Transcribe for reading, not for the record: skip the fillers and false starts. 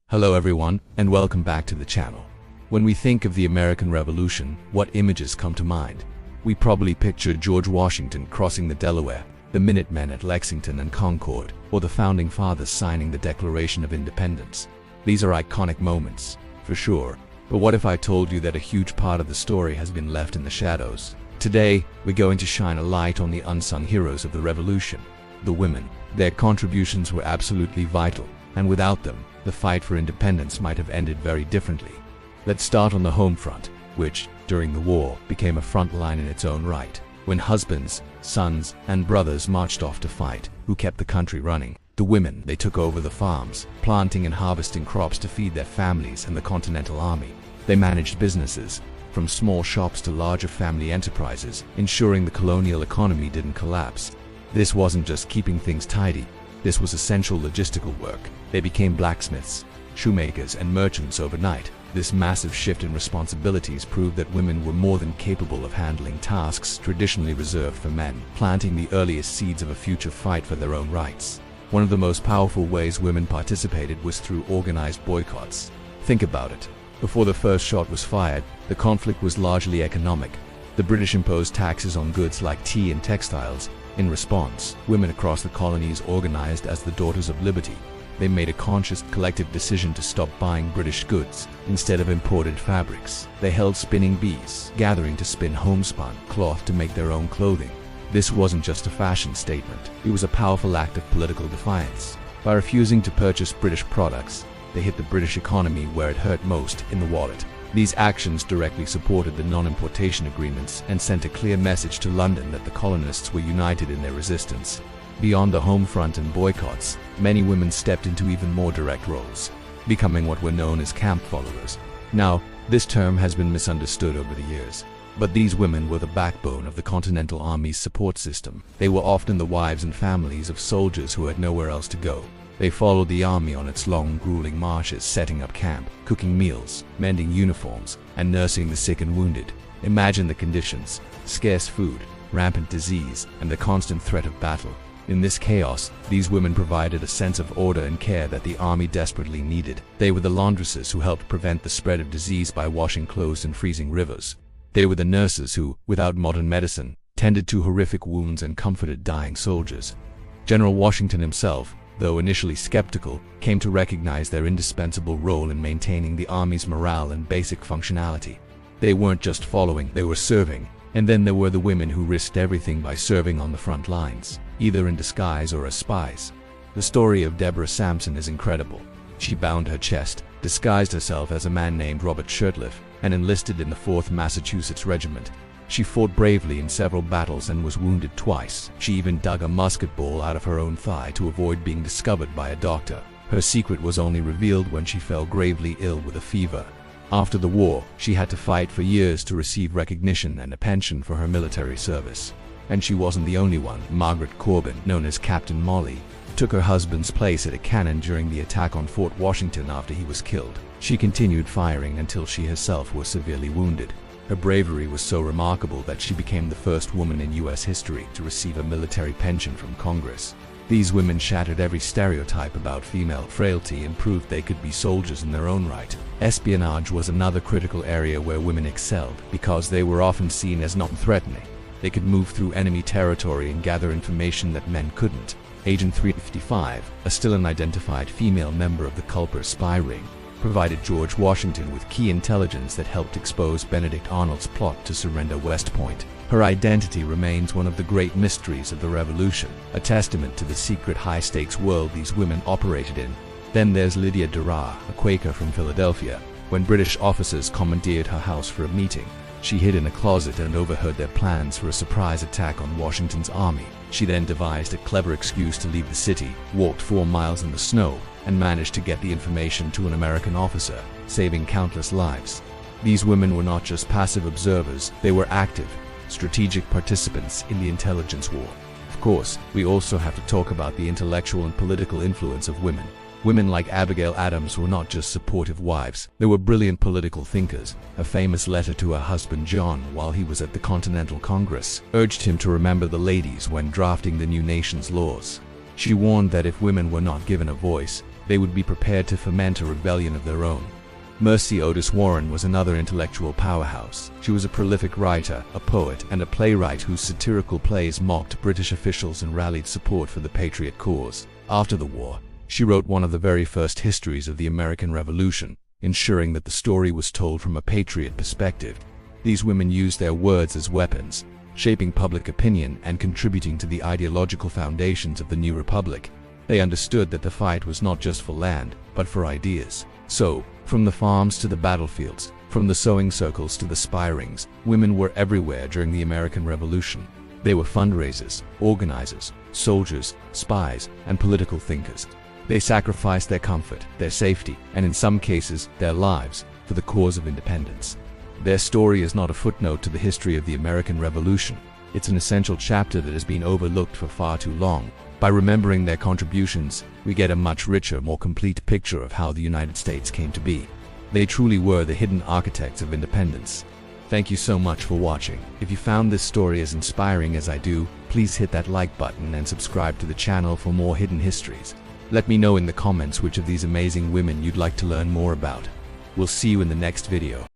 Hello everyone, and welcome back to the channel. When we think of the American Revolution, what images come to mind? We probably picture George Washington crossing the Delaware, the Minutemen at Lexington and Concord, or the Founding Fathers signing the Declaration of Independence. These are iconic moments, for sure. But what if I told you that a huge part of the story has been left in the shadows? Today, we're going to shine a light on the unsung heroes of the Revolution, the women. Their contributions were absolutely vital, and without them, the fight for independence might have ended very differently. Let's start on the home front, which, during the war, became a front line in its own right. When husbands, sons, and brothers marched off to fight, who kept the country running? The women. They took over the farms, planting and harvesting crops to feed their families and the Continental Army. They managed businesses, from small shops to larger family enterprises, ensuring the colonial economy didn't collapse. This wasn't just keeping things tidy. This was essential logistical work. They became blacksmiths, shoemakers, and merchants overnight. This massive shift in responsibilities proved that women were more than capable of handling tasks traditionally reserved for men, planting the earliest seeds of a future fight for their own rights. One of the most powerful ways women participated was through organized boycotts. Think about it. Before the first shot was fired, the conflict was largely economic. The British imposed taxes on goods like tea and textiles. In response, women across the colonies organized as the Daughters of Liberty. They made a conscious collective decision to stop buying British goods instead of imported fabrics. They held spinning bees, gathering to spin homespun cloth to make their own clothing. This wasn't just a fashion statement, it was a powerful act of political defiance. By refusing to purchase British products, they hit the British economy where it hurt most, in the wallet. These actions directly supported the non-importation agreements and sent a clear message to London that the colonists were united in their resistance. Beyond the home front and boycotts, many women stepped into even more direct roles, becoming what were known as camp followers. Now, this term has been misunderstood over the years, but these women were the backbone of the Continental Army's support system. They were often the wives and families of soldiers who had nowhere else to go. They followed the army on its long, grueling marches, setting up camp, cooking meals, mending uniforms, and nursing the sick and wounded. Imagine the conditions: scarce food, rampant disease, and the constant threat of battle. In this chaos, these women provided a sense of order and care that the army desperately needed. They were the laundresses who helped prevent the spread of disease by washing clothes in freezing rivers. They were the nurses who, without modern medicine, tended to horrific wounds and comforted dying soldiers. General Washington himself, though initially skeptical, came to recognize their indispensable role in maintaining the army's morale and basic functionality. They weren't just following, they were serving. And then there were the women who risked everything by serving on the front lines, either in disguise or as spies. The story of Deborah Sampson is incredible. She bound her chest, disguised herself as a man named Robert Shirtliff, and enlisted in the 4th Massachusetts Regiment. She fought bravely in several battles and was wounded twice. She even dug a musket ball out of her own thigh to avoid being discovered by a doctor. Her secret was only revealed when she fell gravely ill with a fever. After the war, she had to fight for years to receive recognition and a pension for her military service. And she wasn't the only one. Margaret Corbin, known as Captain Molly, took her husband's place at a cannon during the attack on Fort Washington after he was killed. She continued firing until she herself was severely wounded. Her bravery was so remarkable that she became the first woman in U.S. history to receive a military pension from Congress. These women shattered every stereotype about female frailty and proved they could be soldiers in their own right. Espionage was another critical area where women excelled, because they were often seen as non-threatening. They could move through enemy territory and gather information that men couldn't. Agent 355, a still unidentified female member of the Culper spy ring, provided George Washington with key intelligence that helped expose Benedict Arnold's plot to surrender West Point. Her identity remains one of the great mysteries of the Revolution, a testament to the secret high-stakes world these women operated in. Then there's Lydia Durrah, a Quaker from Philadelphia. When British officers commandeered her house for a meeting, she hid in a closet and overheard their plans for a surprise attack on Washington's army. She then devised a clever excuse to leave the city, walked 4 miles in the snow, and managed to get the information to an American officer, saving countless lives. These women were not just passive observers, they were active, strategic participants in the intelligence war. Of course, we also have to talk about the intellectual and political influence of women. Women like Abigail Adams were not just supportive wives, they were brilliant political thinkers. A famous letter to her husband John while he was at the Continental Congress urged him to remember the ladies when drafting the new nation's laws. She warned that if women were not given a voice, they would be prepared to foment a rebellion of their own. Mercy Otis Warren was another intellectual powerhouse. She was a prolific writer, a poet, and a playwright whose satirical plays mocked British officials and rallied support for the Patriot cause. After the war, she wrote one of the very first histories of the American Revolution, ensuring that the story was told from a patriot perspective. These women used their words as weapons, shaping public opinion and contributing to the ideological foundations of the new republic. They understood that the fight was not just for land, but for ideas. So, from the farms to the battlefields, from the sewing circles to the spy rings, women were everywhere during the American Revolution. They were fundraisers, organizers, soldiers, spies, and political thinkers. They sacrificed their comfort, their safety, and in some cases, their lives, for the cause of independence. Their story is not a footnote to the history of the American Revolution. It's an essential chapter that has been overlooked for far too long. By remembering their contributions, we get a much richer, more complete picture of how the United States came to be. They truly were the hidden architects of independence. Thank you so much for watching. If you found this story as inspiring as I do, please hit that like button and subscribe to the channel for more hidden histories. Let me know in the comments which of these amazing women you'd like to learn more about. We'll see you in the next video.